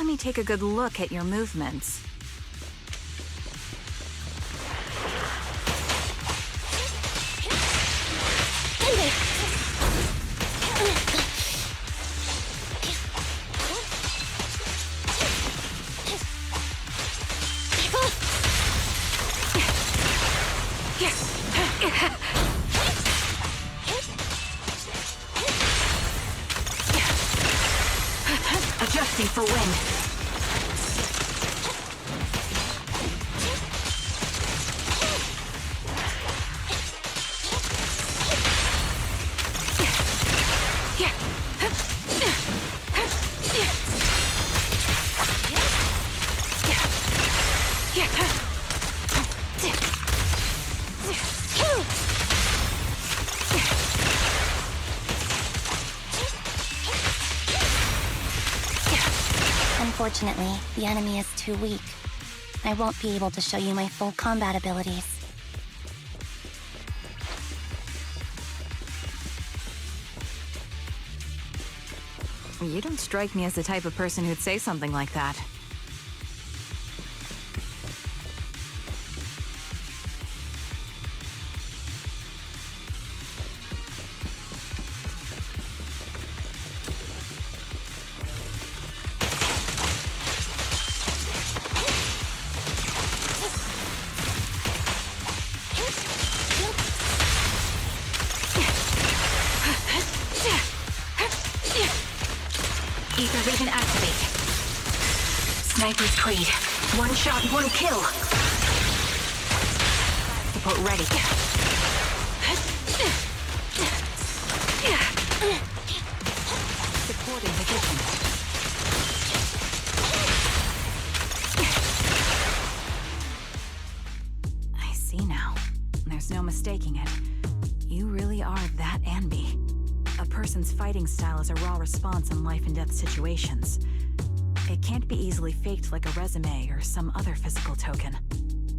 let me take a good look at your movements. Adjusting for wind. Unfortunately, the enemy is too weak. I won't be able to show you my full combat abilities. You don't strike me as the type of person who'd say something like that. Ether vision activate. Sniper's Creed. One shot, one kill. Support ready. Supporting position. I see now. There's no mistaking it. You really are that Anby. A person's fighting style is a raw response in life and death situations. It can't be easily faked like a resume or some other physical token.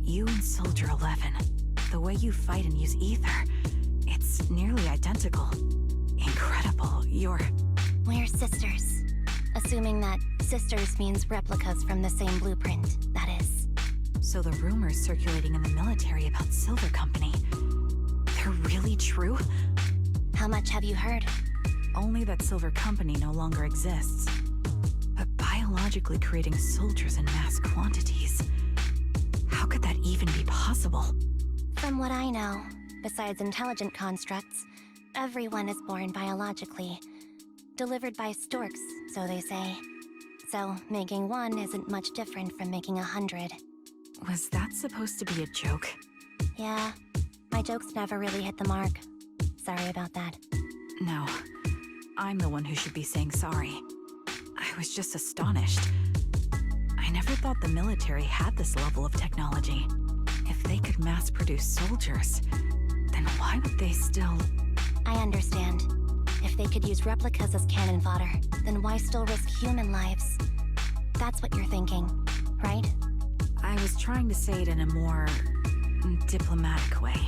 You and Soldier 11, the way you fight and use ether, it's nearly identical. Incredible, We're sisters. Assuming that sisters means replicas from the same blueprint, that is. So the rumors circulating in the military about Silver Company, they're really true? How much have you heard? Only that Silver Company no longer exists. But biologically creating soldiers in mass quantities, how could that even be possible? From what I know, besides intelligent constructs, everyone is born biologically. Delivered by storks, so they say. So, making one isn't much different from making 100. Was that supposed to be a joke? Yeah, my jokes never really hit the mark. Sorry about that. No, I'm the one who should be saying sorry. I was just astonished. I never thought the military had this level of technology. If they could mass-produce soldiers, then why would they still... I understand. If they could use replicas as cannon fodder, then why still risk human lives? That's what you're thinking, right? I was trying to say it in a more... diplomatic way.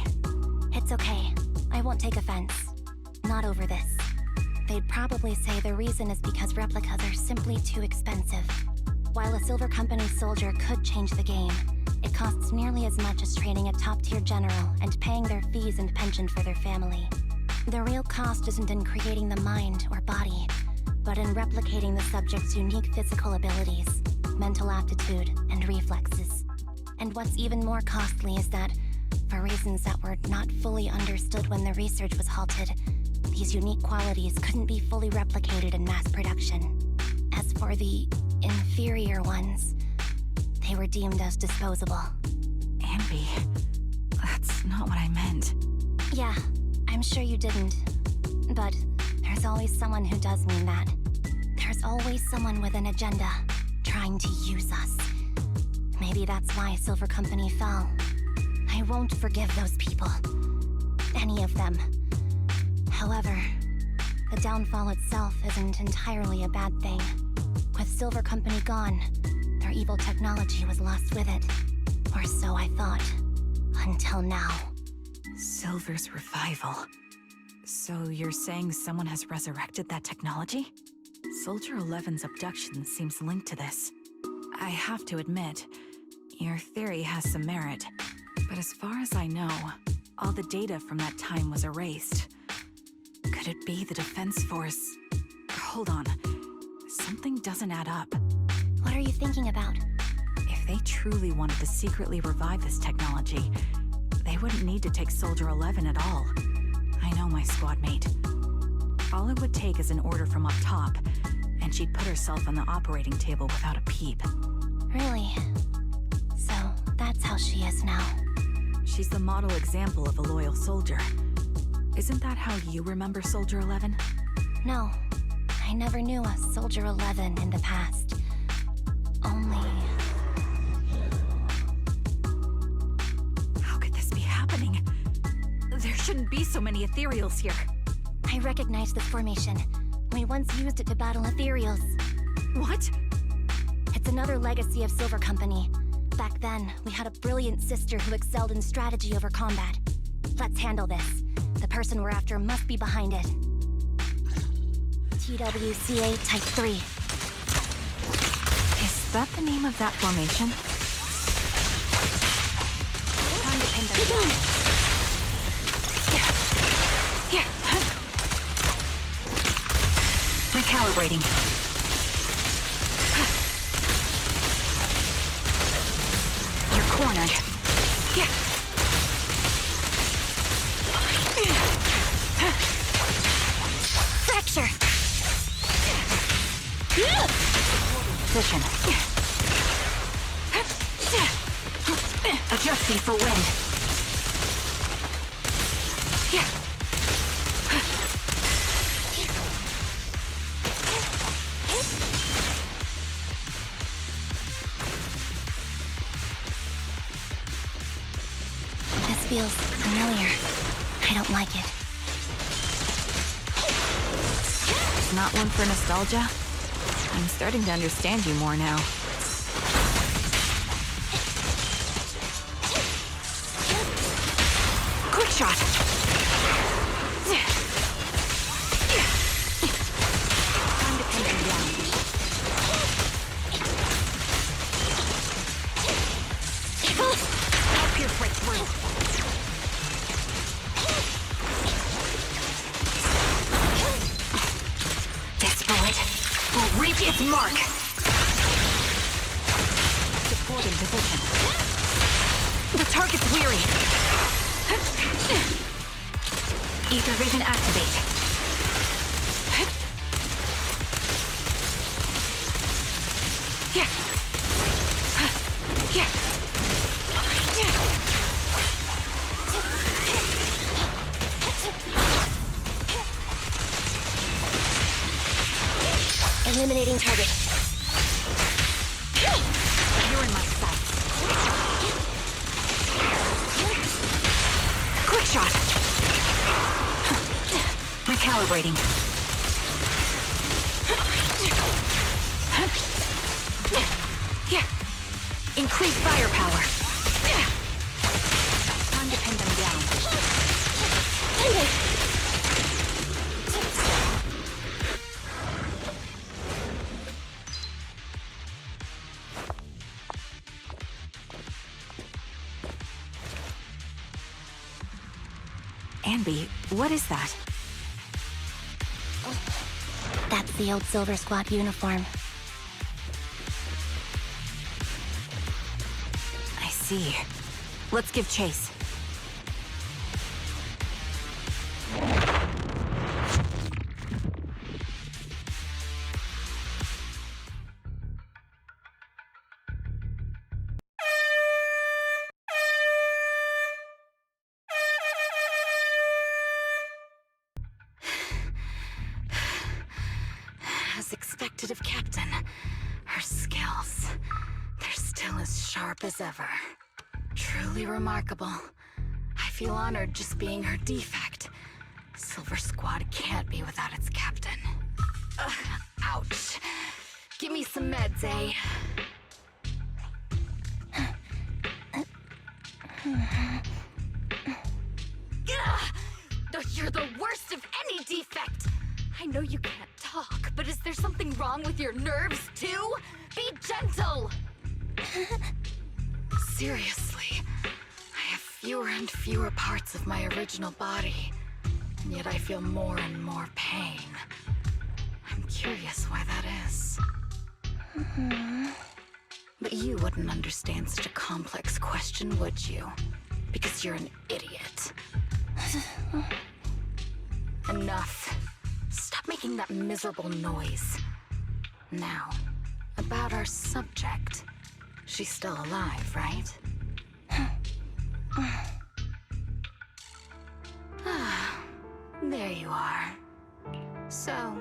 It's okay. I won't take offense. Not over this. They'd probably say the reason is because replicas are simply too expensive. While a Silver Company soldier could change the game, it costs nearly as much as training a top-tier general and paying their fees and pension for their family. The real cost isn't in creating the mind or body, but in replicating the subject's unique physical abilities, mental aptitude, and reflexes. And what's even more costly is that, for reasons that were not fully understood when the research was halted, these unique qualities couldn't be fully replicated in mass production. As for the inferior ones, they were deemed as disposable. Anby, that's not what I meant. Yeah, I'm sure you didn't. But there's always someone who does mean that. There's always someone with an agenda, trying to use us. Maybe that's why Silver Company fell. I won't forgive those people. Any of them. However, the downfall itself isn't entirely a bad thing. With Silver Company gone, their evil technology was lost with it. Or so I thought. Until now. Silver's revival. So you're saying someone has resurrected that technology? Soldier 11's abduction seems linked to this. I have to admit, your theory has some merit. But as far as I know, all the data from that time was erased. Could it be the Defense Force? Hold on. Something doesn't add up. What are you thinking about? If they truly wanted to secretly revive this technology, they wouldn't need to take Soldier 11 at all. I know my squad mate. All it would take is an order from up top, and she'd put herself on the operating table without a peep. Really? So, that's how she is now. She's the model example of a loyal soldier. Isn't that how you remember Soldier 11? No, I never knew a Soldier 11 in the past. Only... How could this be happening? There shouldn't be so many ethereals here. I recognize this formation. We once used it to battle ethereals. What? It's another legacy of Silver Company. Back then, we had a brilliant sister who excelled in strategy over combat. Let's handle this. The person we're after must be behind it. TWCA Type 3. Is that the name of that formation? Time to pin them down. Recalibrating. You're cornered. Fracture! Position. Adjusting for wind. This feels familiar. I don't like it. Not one for nostalgia? I'm starting to understand you more now. Quick shot! Time to pin him down. Help your breakthrough. This bullet will reach its mark. Supporting position. The target's weary. Ether vision activate. Eliminating target. You're in my sights. Quick shot. Recalibrating. Increase firepower. Time to pin them down. Anby, what is that? That's the old Silver Squad uniform. I see. Let's give chase. As expected of Captain, her skills, they're still as sharp as ever. Truly remarkable. I feel honored just being her defect. Silver Squad can't be without its captain. Ouch. Give me some meds, eh? Ugh! You're the worst of any defect! I know you can't talk. talk, but is there something wrong with your nerves, too? Be gentle! Seriously, I have fewer and fewer parts of my original body, and yet I feel more and more pain. I'm curious why that is. But you wouldn't understand such a complex question, would you? Because you're an idiot. Enough. Stop making that miserable noise. Now, about our subject. She's still alive, right? There you are. So...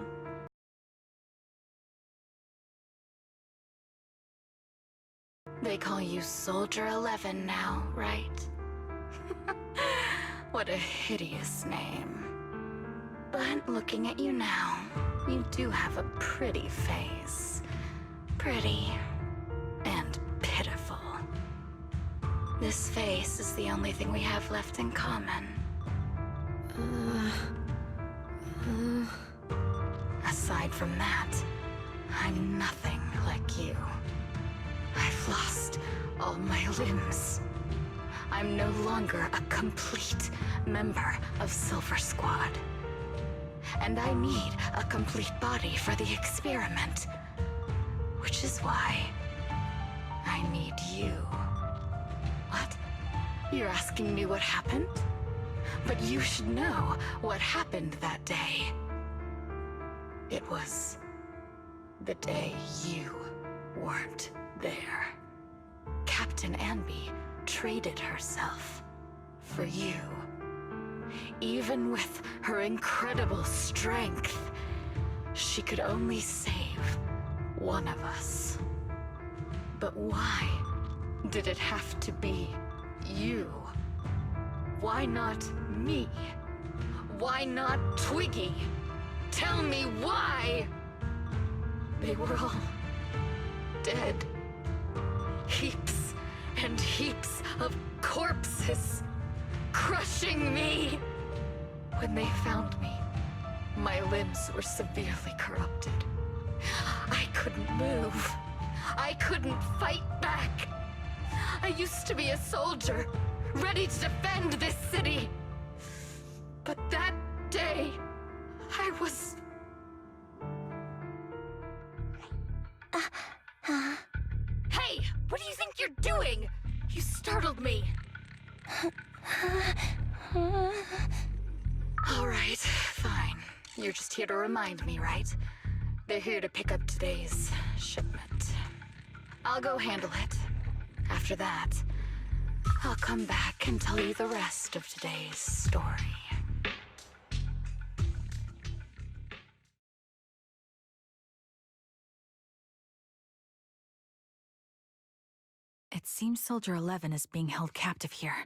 they call you Soldier 11 now, right? What a hideous name. But looking at you now, you do have a pretty face. Pretty and pitiful. This face is the only thing we have left in common. Aside from that, I'm nothing like you. I've lost all my limbs. I'm no longer a complete member of Silver Squad. And I need a complete body for the experiment. Which is why I need you. What? You're asking me what happened? But you should know what happened that day. It was the day you weren't there. Captain Anby traded herself for you. Even with her incredible strength, she could only save one of us. But why did it have to be you? Why not me? Why not Twiggy? Tell me why! They were all dead. Heaps and heaps of corpses, crushing me. When they found me, my limbs were severely corrupted. I couldn't move. I couldn't fight back. I used to be a soldier, ready to defend this city. But that day, I was... Hey! What do you think you're doing? You startled me. Alright, fine. You're just here to remind me, right? They're here to pick up today's shipment. I'll go handle it. After that, I'll come back and tell you the rest of today's story. It seems Soldier 11 is being held captive here.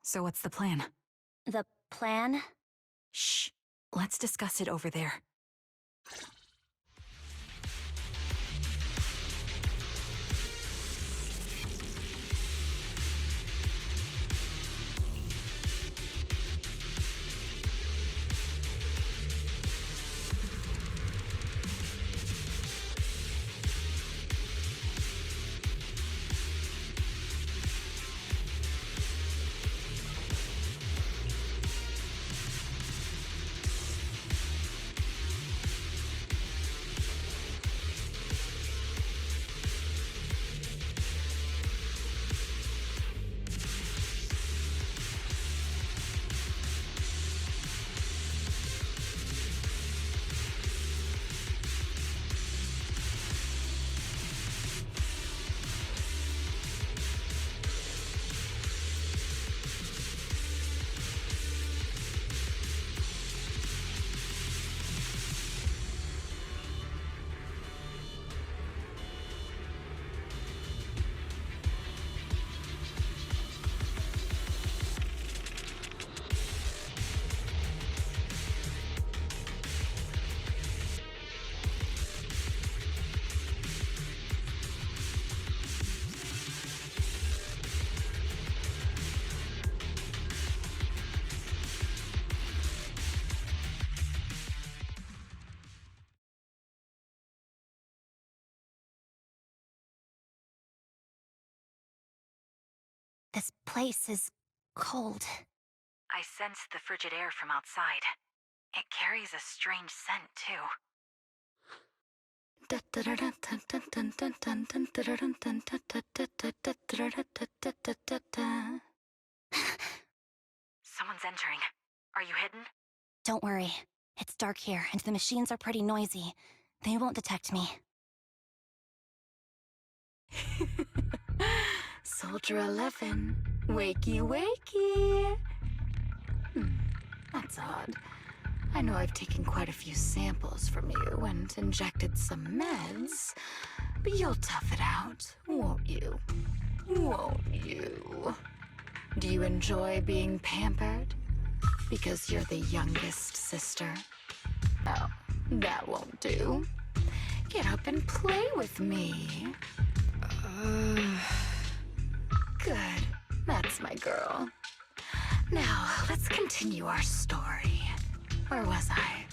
So what's the plan? The plan? Shh. Let's discuss it over there. This place is cold. I sensed the frigid air from outside. It carries a strange scent, too. Someone's entering. Are you hidden? Don't worry. It's dark here, and the machines are pretty noisy. They won't detect me. Soldier 11, wakey wakey. That's odd. I know I've taken quite a few samples from you and injected some meds, but you'll tough it out, won't you? Won't you? Do you enjoy being pampered? Because you're the youngest sister? Oh, that won't do. Get up and play with me. Good. That's my girl. Now, let's continue our story. Where was I?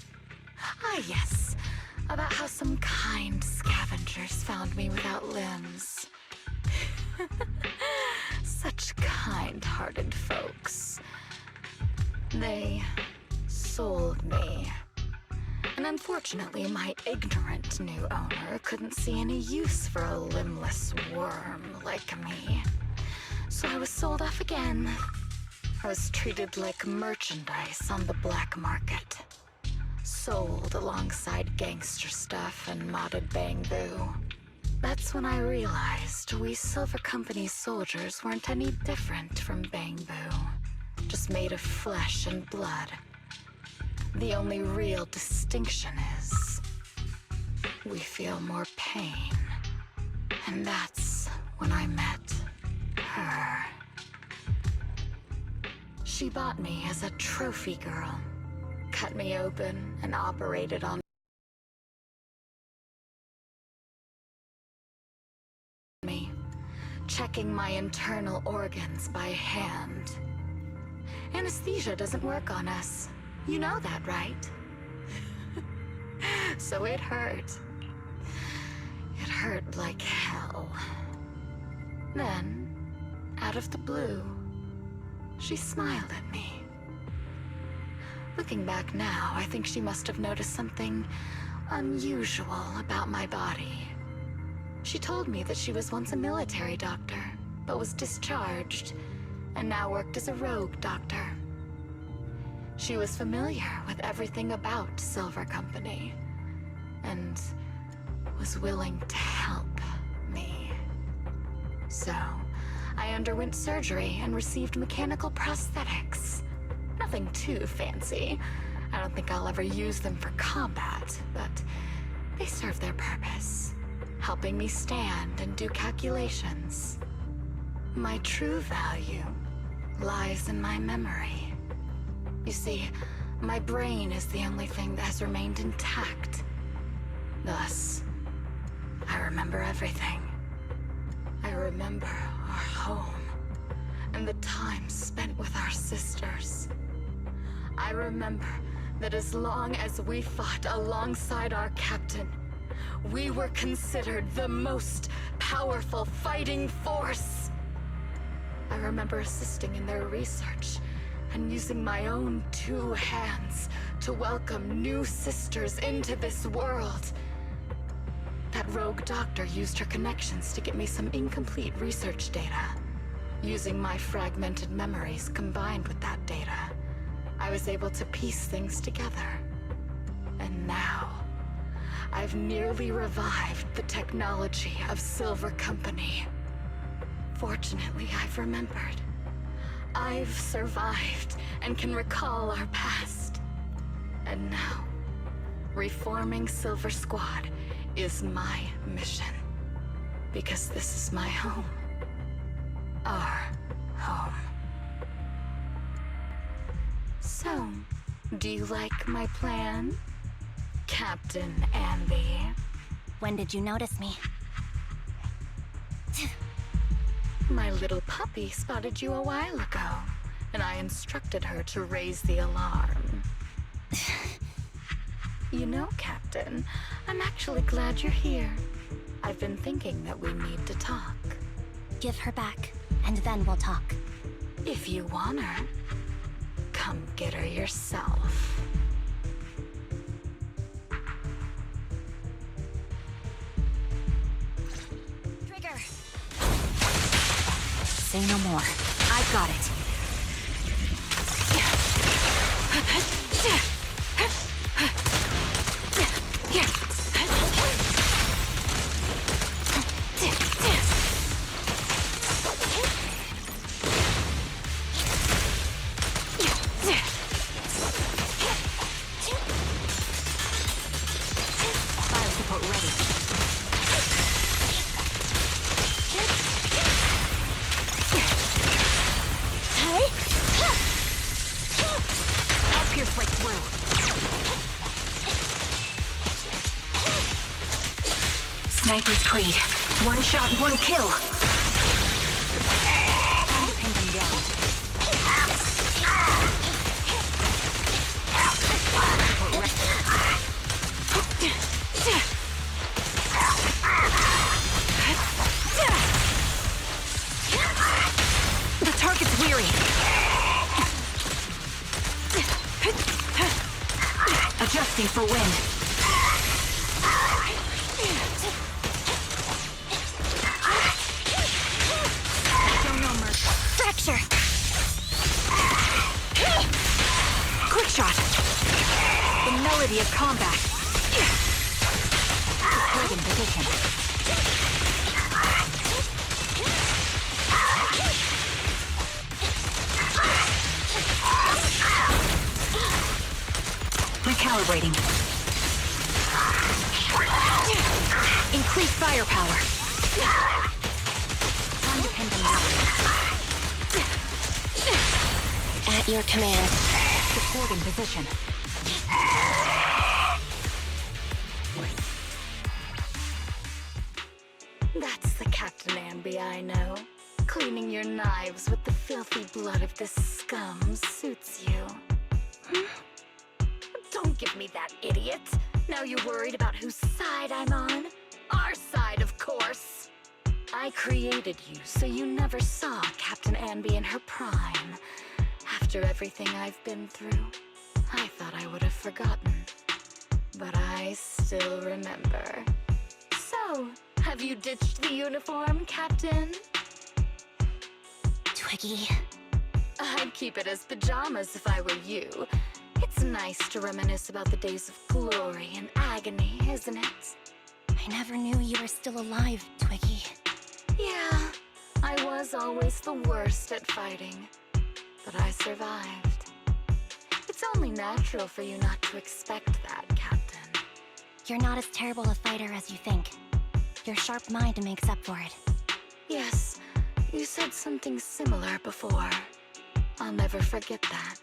Ah, yes. About how some kind scavengers found me without limbs. Such kind-hearted folks. They sold me. And unfortunately, my ignorant new owner couldn't see any use for a limbless worm like me. So I was sold off again. I was treated like merchandise on the black market. Sold alongside gangster stuff and modded bamboo. That's when I realized we Silver Company soldiers weren't any different from bamboo. Just made of flesh and blood. The only real distinction is we feel more pain. And that's when I met her. She bought me as a trophy girl, cut me open and operated on me, checking my internal organs by hand. Anesthesia doesn't work on us. You know that, right? So it hurt. It hurt like hell. Then, out of the blue, she smiled at me. Looking back now, I think she must have noticed something unusual about my body. She told me that she was once a military doctor, but was discharged, and now worked as a rogue doctor. She was familiar with everything about Silver Company, and was willing to help me. So, I underwent surgery and received mechanical prosthetics. Nothing too fancy. I don't think I'll ever use them for combat, but they serve their purpose, helping me stand and do calculations. My true value lies in my memory. You see, my brain is the only thing that has remained intact. Thus, I remember everything. I remember our home, and the time spent with our sisters. I remember that as long as we fought alongside our captain, we were considered the most powerful fighting force. I remember assisting in their research and using my own 2 hands to welcome new sisters into this world. That rogue doctor used her connections to get me some incomplete research data. Using my fragmented memories combined with that data, I was able to piece things together. And now, I've nearly revived the technology of Silver Company. Fortunately, I've remembered. I've survived and can recall our past. And now, reforming Silver Squad is my mission. Because this is my home. Our home. So, do you like my plan, Captain Anby? When did you notice me? My little puppy spotted you a while ago, and I instructed her to raise the alarm. You know, Captain, I'm actually glad you're here. I've been thinking that we need to talk. Give her back. and then we'll talk. If you want her, come get her yourself. Trigger! Say no more. I've got it. Fire support ready. I'll pierce right through. Sniper's Creed. One shot, one kill. Time to pin them down. The target's weary. Adjusting for wind. Show no mercy. Fracture! Quick shot. The melody of combat. Deployed in position. Recalibrating. Increase firepower. Time to pin them down. At your command. Support in position. That's the Captain Anby I know. Cleaning your knives with the filthy blood of this scum suits you. Don't give me that, idiot. Now you're worried about whose side I'm on? Our side, of course. I created you so you never saw Captain Anby in her prime. After everything I've been through, I thought I would have forgotten. But I still remember. So, have you ditched the uniform, Captain? Twiggy. I'd keep it as pajamas if I were you. It's nice to reminisce about the days of glory and agony, isn't it? I never knew you were still alive, Twiggy. Yeah, I was always the worst at fighting. But I survived. It's only natural for you not to expect that, Captain. You're not as terrible a fighter as you think. Your sharp mind makes up for it. Yes, you said something similar before. I'll never forget that.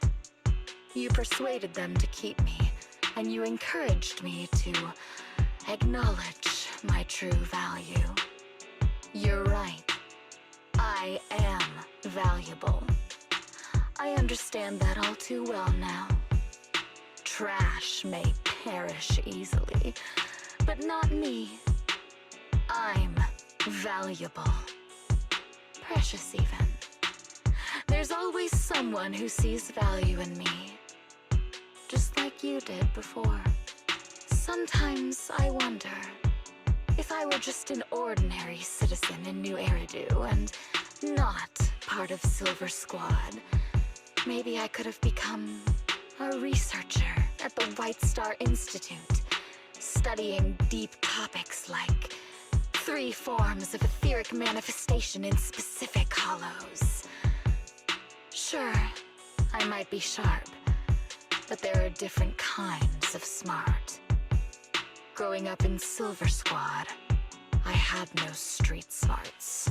You persuaded them to keep me, and you encouraged me to acknowledge my true value. You're right. I am valuable. I understand that all too well now. Trash may perish easily, but not me. I'm valuable. Precious even. There's always someone who sees value in me. Just like you did before. Sometimes I wonder if I were just an ordinary citizen in New Eridu and not part of Silver Squad, maybe I could have become a researcher at the White Star Institute, studying deep topics like 3 forms of etheric manifestation in specific hollows. Sure, I might be sharp, but there are different kinds of smart. Growing up in Silver Squad, I had no street smarts.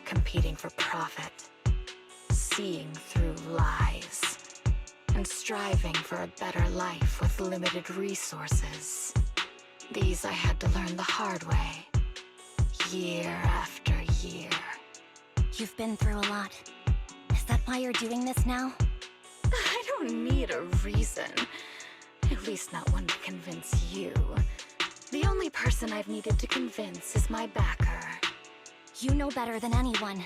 Competing for profit, seeing through lies, and striving for a better life with limited resources. These I had to learn the hard way, year after year. You've been through a lot. Is that why you're doing this now? I don't need a reason. At least not one to convince you. The only person I've needed to convince is my backer. You know better than anyone.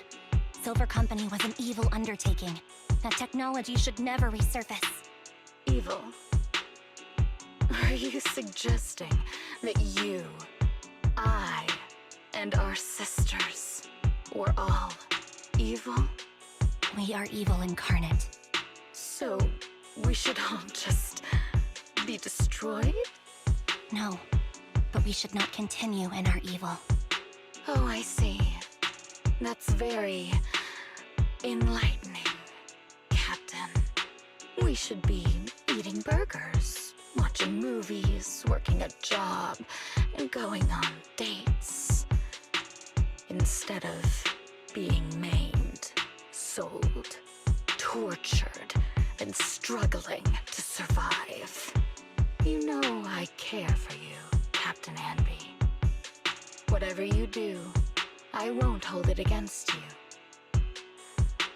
Silver Company was an evil undertaking. That technology should never resurface. Evil? Are you suggesting that you, I, and our sisters were all evil? We are evil incarnate. So, we should all just be destroyed? No, but we should not continue in our evil. Oh, I see. That's very enlightening, Captain. We should be eating burgers, watching movies, working a job, and going on dates. Instead of being maimed, sold, tortured, and struggling to survive. You know I care for you, Captain Anby. Whatever you do, I won't hold it against you.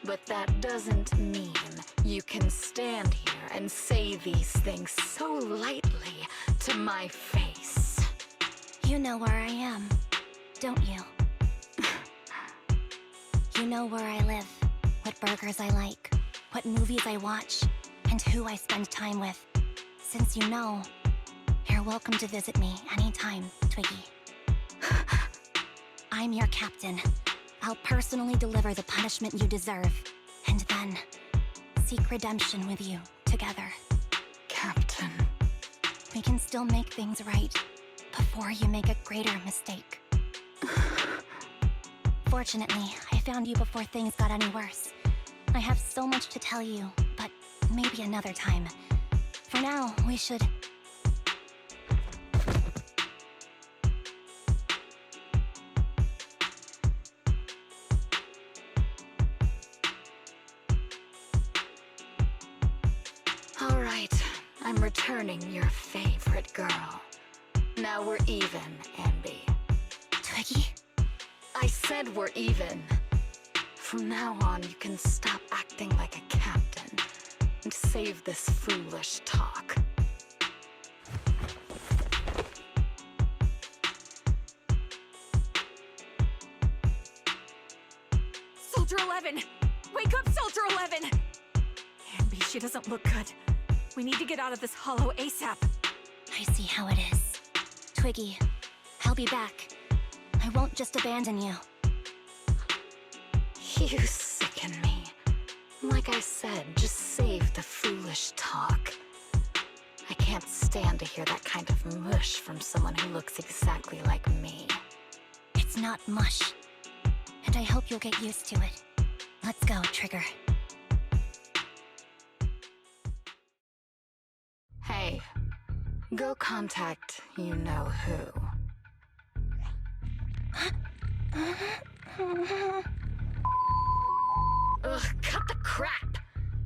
But that doesn't mean you can stand here and say these things so lightly to my face. You know where I am, don't you? You know where I live, what burgers I like, what movies I watch, and who I spend time with. Since you know, you're welcome to visit me anytime, Twiggy. I'm your captain. I'll personally deliver the punishment you deserve, and then seek redemption with you together. Captain. We can still make things right before you make a greater mistake. Fortunately, I found you before things got any worse. I have so much to tell you, but maybe another time. For now, we should... All right, I'm returning your favorite girl. Now we're even, Anby. Twiggy? I said we're even. From now on, you can stop acting like a captain and save this foolish talk. Soldier 11! Wake up, Soldier 11! Anby, she doesn't look good. We need to get out of this hollow ASAP. I see how it is. Twiggy, I'll be back. I won't just abandon you. You sicken me. Like I said, just save the foolish talk. I can't stand to hear that kind of mush from someone who looks exactly like me. It's not mush. And I hope you'll get used to it. Let's go, Trigger. Hey, go contact you-know-who. Ugh, cut the crap!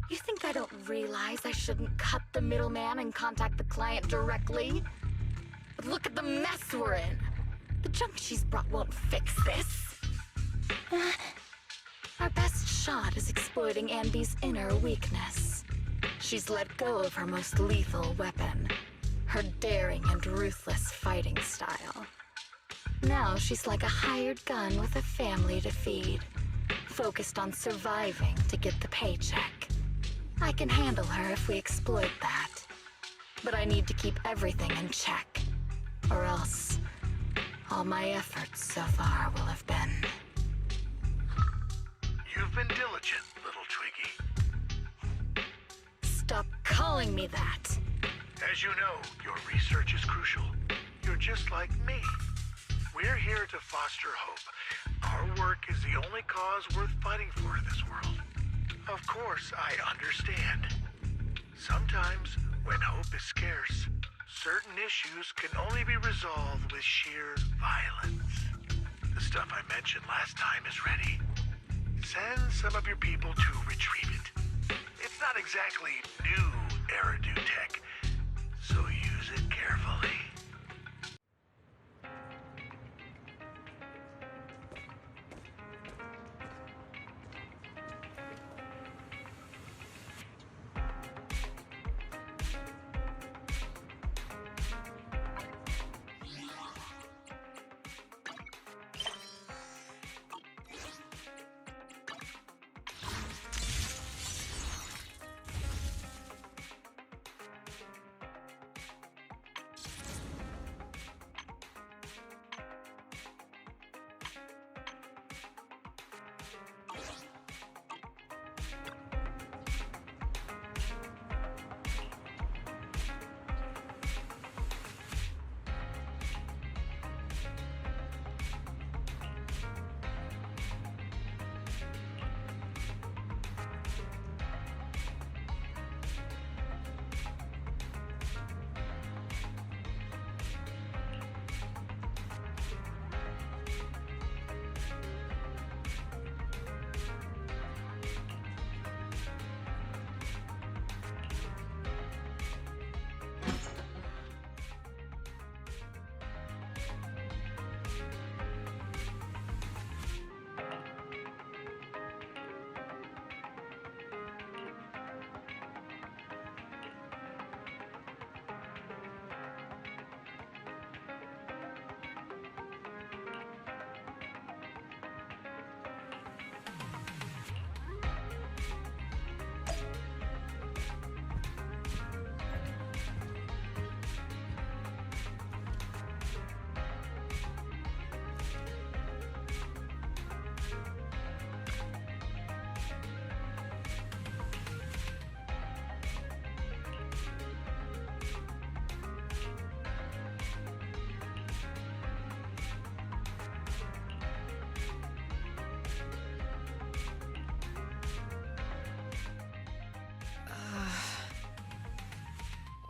You think I don't realize I shouldn't cut the middleman and contact the client directly? But look at the mess we're in! The junk she's brought won't fix this. Our best shot is exploiting Anby's inner weakness. She's let go of her most lethal weapon, her daring and ruthless fighting style. Now she's like a hired gun with a family to feed, focused on surviving to get the paycheck. I can handle her if we exploit that. But I need to keep everything in check, or else all my efforts so far will have been... You've been diligent, little Twiggy. Stop calling me that! As you know, your research is crucial. You're just like me. We're here to foster hope. Our work is the only cause worth fighting for in this world. Of course, I understand. Sometimes, when hope is scarce, certain issues can only be resolved with sheer violence. The stuff I mentioned last time is ready. Send some of your people to retrieve it. It's not exactly new Eridu tech, so use it carefully.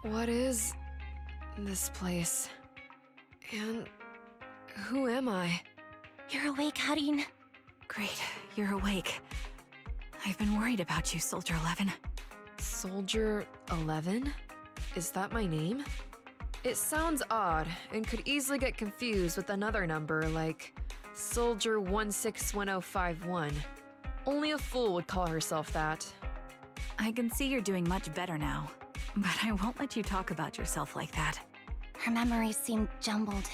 What is this place? And who am I? You're awake, Harin. Great, you're awake. I've been worried about you, Soldier 11. Soldier 11? Is that my name? It sounds odd and could easily get confused with another number like Soldier 161051. Only a fool would call herself that. I can see you're doing much better now, but I won't let you talk about yourself like that. Her memories seem jumbled.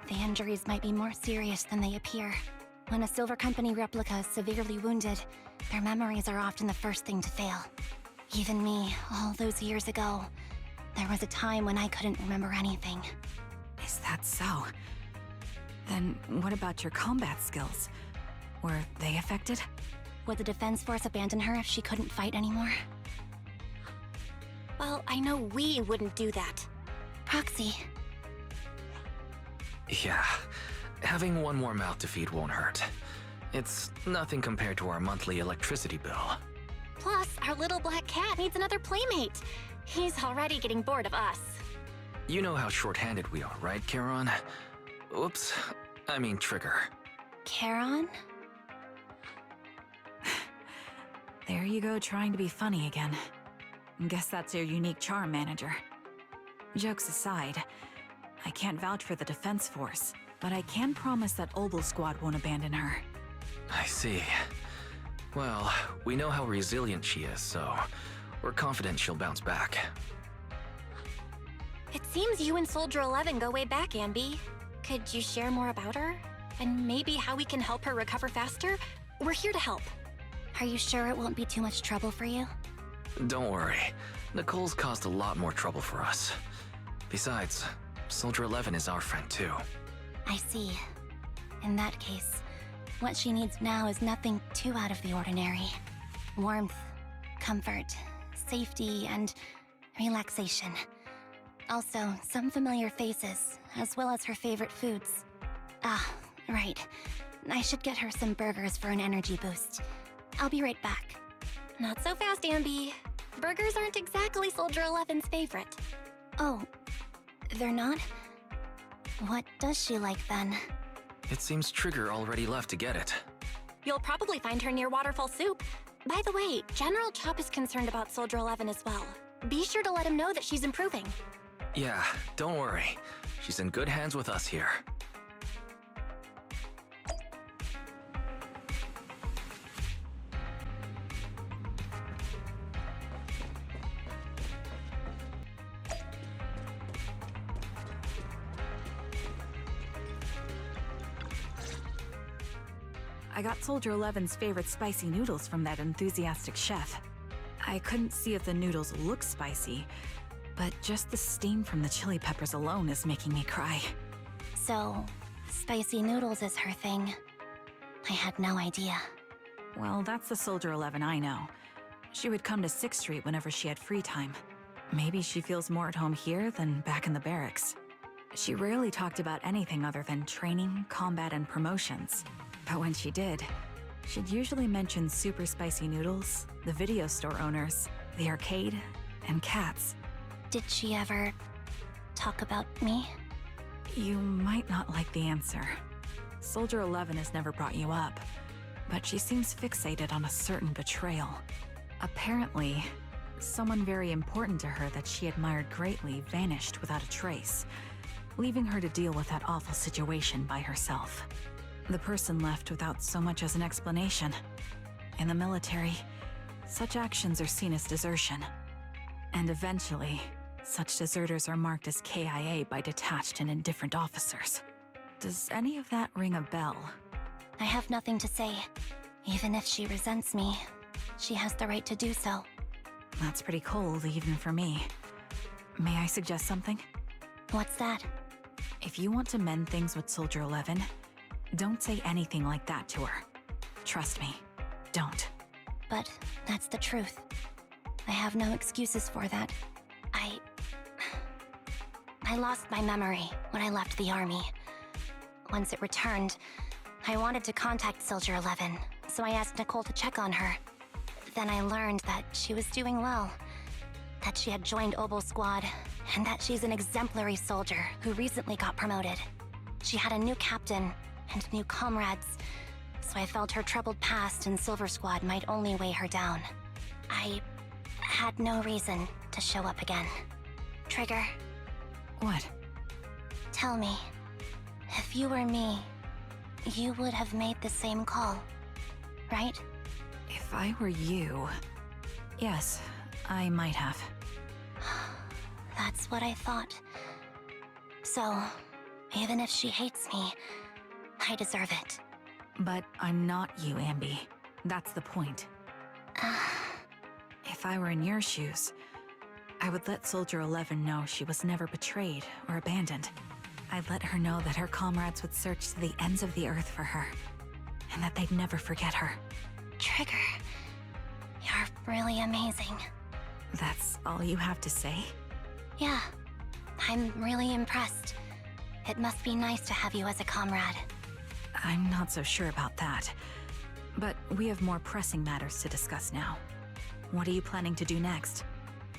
The injuries might be more serious than they appear. When a Silver Company replica is severely wounded, their memories are often the first thing to fail. Even me, all those years ago, there was a time when I couldn't remember anything. Is that so? Then what about your combat skills? Were they affected? Would the Defense Force abandon her if she couldn't fight anymore? Well, I know we wouldn't do that. Proxy, Yeah, having one more mouth to feed won't hurt. It's nothing compared to our monthly electricity bill. plus our little black cat needs another playmate. He's already getting bored of us. You know how short-handed we are, right, Charon? Oops, I mean Trigger. Charon? There you go, trying to be funny again. Guess that's your unique charm, Manager. Jokes aside, I can't vouch for the Defense Force, but I can promise that Obel Squad won't abandon her. I see. Well, we know how resilient she is, so we're confident she'll bounce back. It seems you and Soldier 11 go way back, Anby. Could you share more about her? And maybe how we can help her recover faster? We're here to help. Are you sure it won't be too much trouble for you? Don't worry, Nicole's caused a lot more trouble for us. Besides, Soldier 11 is our friend too. I see. In that case, what she needs now is nothing too out of the ordinary. Warmth, comfort, safety, and relaxation. Also, some familiar faces, as well as her favorite foods. Ah, right. I should get her some burgers for an energy boost. I'll be right back. Not so fast, Anby. Burgers aren't exactly Soldier 11's favorite. Oh, they're not? What does she like then? It seems Trigger already left to get it. You'll probably find her near Waterfall Soup. By the way, General Chop is concerned about Soldier 11 as well. Be sure to let him know that she's improving. Yeah, don't worry. She's in good hands with us here. I got Soldier 11's favorite spicy noodles from that enthusiastic chef. I couldn't see if the noodles look spicy, but just the steam from the chili peppers alone is making me cry. So, spicy noodles is her thing. I had no idea. Well, that's the Soldier 11 I know. She would come to 6th Street whenever she had free time. Maybe she feels more at home here than back in the barracks. She rarely talked about anything other than training, combat, and promotions. But when she did, she'd usually mention super spicy noodles, the video store owners, the arcade, and cats. Did she ever talk about me? You might not like the answer. Soldier 11 has never brought you up, but she seems fixated on a certain betrayal. Apparently, someone very important to her that she admired greatly vanished without a trace, leaving her to deal with that awful situation by herself. The person left without so much as an explanation. In the military, such actions are seen as desertion. And eventually, such deserters are marked as KIA by detached and indifferent officers. Does any of that ring a bell? I have nothing to say. Even if she resents me, she has the right to do so. That's pretty cold, even for me. May I suggest something? What's that? If you want to mend things with Soldier 11, don't say anything like that to her. Trust me, don't. But that's the truth. I have no excuses for that. I lost my memory when I left the army. Once it returned, I wanted to contact Soldier 11, so I asked Nicole to check on her. Then I learned that she was doing well. that she had joined Obel Squad, and that she's an exemplary soldier who recently got promoted. She had a new captain and new comrades, so I felt her troubled past in Silver Squad might only weigh her down. I had no reason to show up again. Trigger, What? tell me, if you were me, you would have made the same call, right? If I were you... Yes, I might have. That's what I thought. So, even if she hates me, I deserve it. But I'm not you, Anby. That's the point. If I were in your shoes, I would let Soldier 11 know she was never betrayed or abandoned. I'd let her know that her comrades would search to the ends of the earth for her, and that they'd never forget her. Trigger, you're really amazing. That's all you have to say? Yeah, I'm really impressed. It must be nice to have you as a comrade. I'm not so sure about that. But we have more pressing matters to discuss now. What are you planning to do next?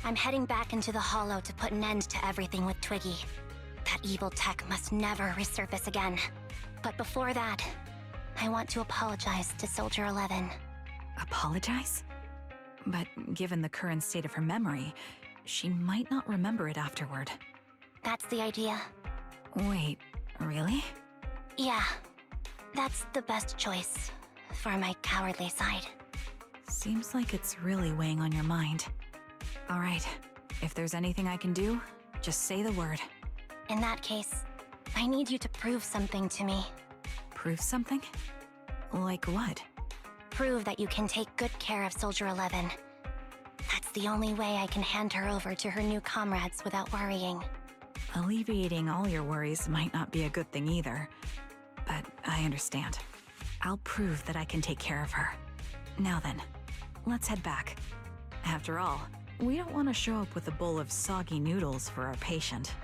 I'm heading back into the Hollow to put an end to everything with Twiggy. That evil tech must never resurface again. But before that, I want to apologize to Soldier 11. Apologize? But given the current state of her memory, she might not remember it afterward. That's the idea. Wait, really? Yeah, that's the best choice for my cowardly side. Seems like it's really weighing on your mind. All right, if there's anything I can do, just say the word. In that case, I need you to prove something to me. Prove something? Like what? Prove that you can take good care of Soldier 11. That's the only way I can hand her over to her new comrades without worrying. Alleviating all your worries might not be a good thing either. But I understand. I'll prove that I can take care of her. Now then, let's head back. After all, we don't want to show up with a bowl of soggy noodles for our patient.